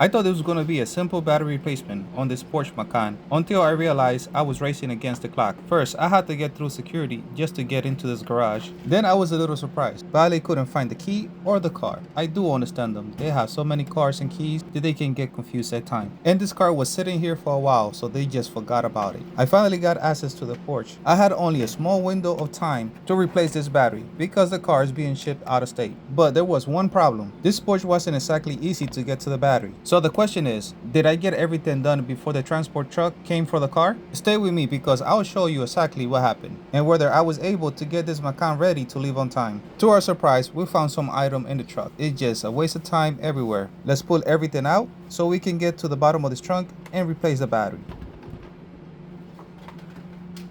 I thought it was going to be a simple battery replacement on this Porsche Macan until I realized I was racing against the clock. First, I had to get through security just to get into this garage. Then I was a little surprised. Valet couldn't find the key or the car. I do understand them. They have so many cars and keys that they can get confused at times. And this car was sitting here for a while, so they just forgot about it. I finally got access to the Porsche. I had only a small window of time to replace this battery because the car is being shipped out of state. But there was one problem. This Porsche wasn't exactly easy to get to the battery. So the question is, did I get everything done before the transport truck came for the car? Stay with me because I'll show you exactly what happened and whether I was able to get this Macan ready to leave on time. To our surprise, we found some item in the truck. It's just a waste of time everywhere. Let's pull everything out so we can get to the bottom of this trunk and replace the battery.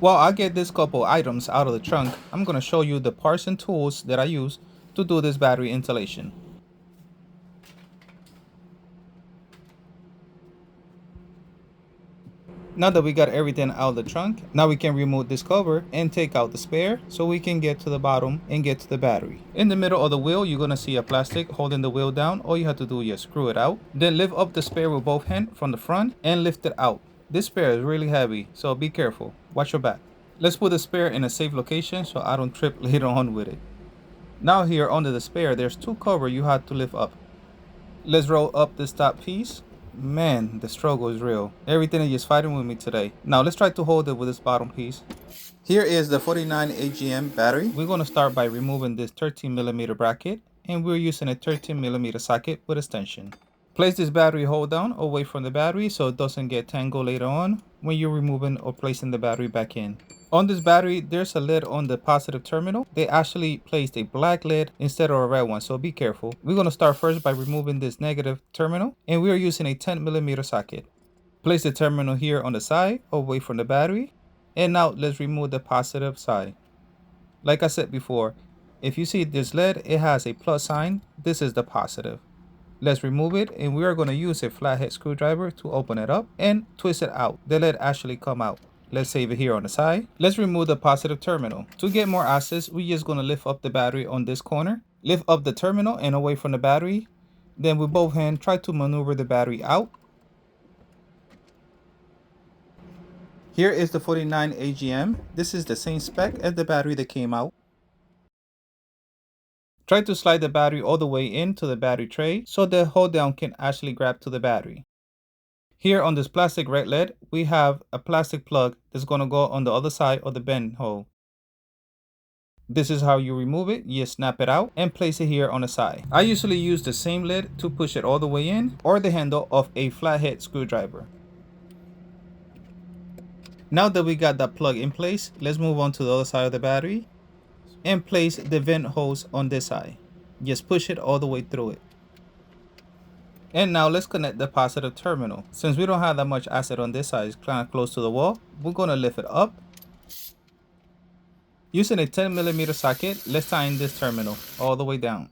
While I get this couple items out of the trunk, I'm going to show you the parts and tools that I use to do this battery installation. Now that we got everything out of the trunk, now we can remove this cover and take out the spare so we can get to the bottom and get to the battery. In the middle of the wheel, you're going to see a plastic holding the wheel down. All you have to do is screw it out. Then lift up the spare with both hands from the front and lift it out. This spare is really heavy, so be careful. Watch your back. Let's put the spare in a safe location so I don't trip later on with it. Now here under the spare, there's two covers you have to lift up. Let's roll up this top piece. Man, the struggle is real. Everything is just fighting with me today. Now let's try to hold it with this bottom piece. Here is the 49 AGM battery. We're going to start by removing this 13mm bracket, and we're using a 13mm socket with extension. Place this battery hold down away from the battery so it doesn't get tangled later on when you're removing or placing the battery back in. On this battery, there's a lid on the positive terminal. They actually placed a black lid instead of a red one, so be careful. We're going to start first by removing this negative terminal, and we are using a 10mm socket. Place the terminal here on the side away from the battery, and now let's remove the positive side. Like I said before, if you see this lid, it has a plus sign. This is the positive. Let's remove it, and we are going to use a flathead screwdriver to open it up and twist it out. The lid actually come out. Let's save it here on the side. Let's remove the positive terminal. To get more access, we're just going to lift up the battery on this corner. Lift up the terminal and away from the battery. Then with both hands, try to maneuver the battery out. Here is the 49 AGM. This is the same spec as the battery that came out. Try to slide the battery all the way into the battery tray so the hold down can actually grab to the battery. Here on this plastic red lid, we have a plastic plug that's going to go on the other side of the bend hole. This is how you remove it. You snap it out and place it here on the side. I usually use the same lid to push it all the way in, or the handle of a flathead screwdriver. Now that we got that plug in place, let's move on to the other side of the battery and place the vent hose on this side. Just push it all the way through it. And now let's connect the positive terminal. Since we don't have that much acid on this side, it's kind of close to the wall, we're going to lift it up. Using a 10mm socket, let's tighten this terminal all the way down.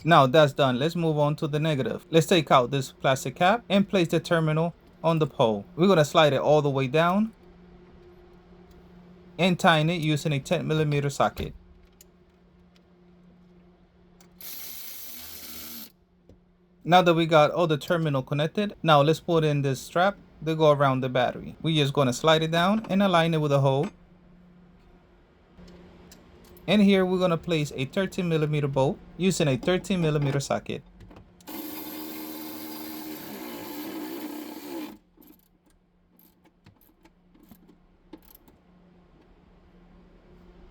Now that's done, let's move on to the negative. Let's take out this plastic cap and place the terminal on the pole. We're going to slide it all the way down and tighten it using a 10mm socket. Now that we got all the terminal connected, now let's put in this strap to go around the battery. We're just going to slide it down and align it with a hole. And here we're going to place a 13mm bolt using a 13mm socket.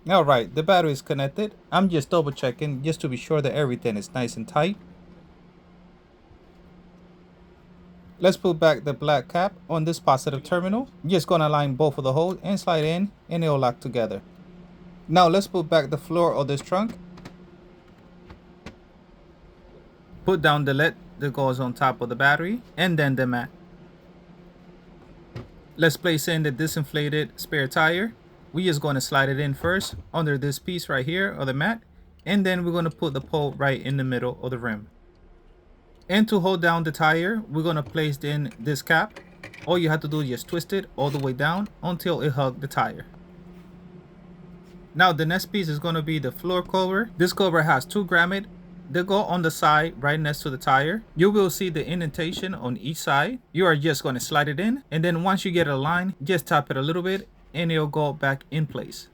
Alright, the battery is connected. I'm just double checking just to be sure that everything is nice and tight. Let's put back the black cap on this positive terminal. Just gonna align both of the holes and slide in, and it'll lock together. Now let's put back the floor of this trunk. Put down the lid that goes on top of the battery, and then the mat. Let's place in the disinflated spare tire. We're just going to slide it in first under this piece right here of the mat, and then we're going to put the pole right in the middle of the rim. And to hold down the tire, we're going to place in this cap. All you have to do is just twist it all the way down until it hugs the tire. Now the next piece is going to be the floor cover. This cover has 2 grommets They go on the side right next to the tire. You will see the indentation on each side. You are just going to slide it in, and then once you get a line, just tap it a little bit and it'll go back in place.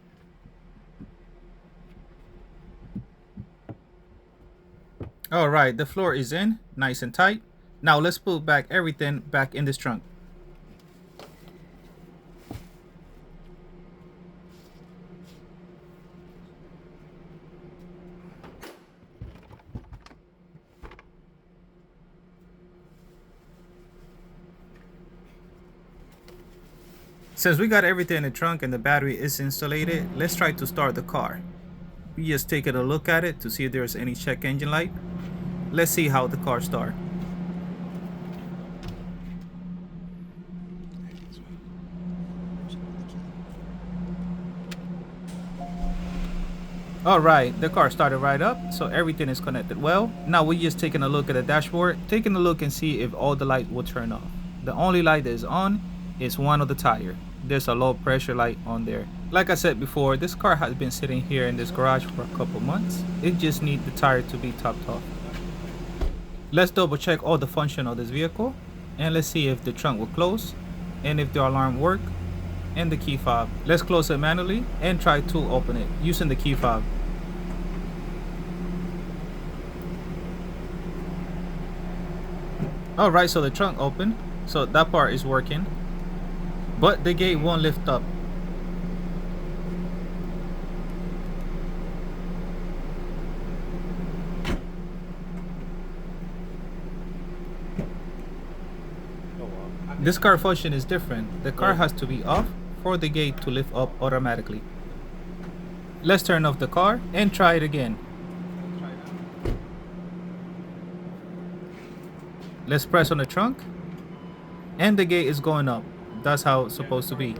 All right, the floor is in, nice and tight. Now let's put back everything back in this trunk. Since we got everything in the trunk and the battery is installed, let's try to start the car. We just taking a look at it to see if there's any check engine light. Let's see how the car starts. Alright, the car started right up, so everything is connected well. Now we're just taking a look at the dashboard, taking a look and see if all the lights will turn off. The only light that is on is one of the tire. There's a low pressure light on there. Like I said before, this car has been sitting here in this garage for a couple months. It just needs the tire to be topped off. Let's double check all the function of this vehicle, and let's see if the trunk will close and if the alarm work and the key fob. Let's close it manually and try to open it using the key fob. Alright, so the trunk open, so that part is working, but the gate won't lift up. This car function is different. The car has to be off for the gate to lift up automatically. Let's turn off the car and try it again. Let's press on the trunk and the gate is going up. That's how it's supposed to be.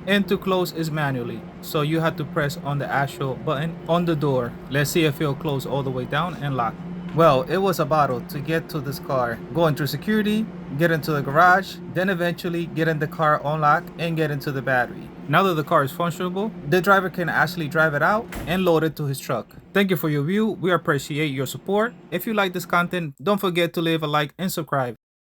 And to close is manually, so you have to press on the actual button on the door. Let's see if it'll close all the way down and lock. Well, it was a battle to get to this car, going through security, get into the garage, then eventually get in the car unlocked and get into the battery. Now that the car is functionable, the driver can actually drive it out and load it to his truck. Thank you for your view. We appreciate your support. If you like this content, don't forget to leave a like and subscribe.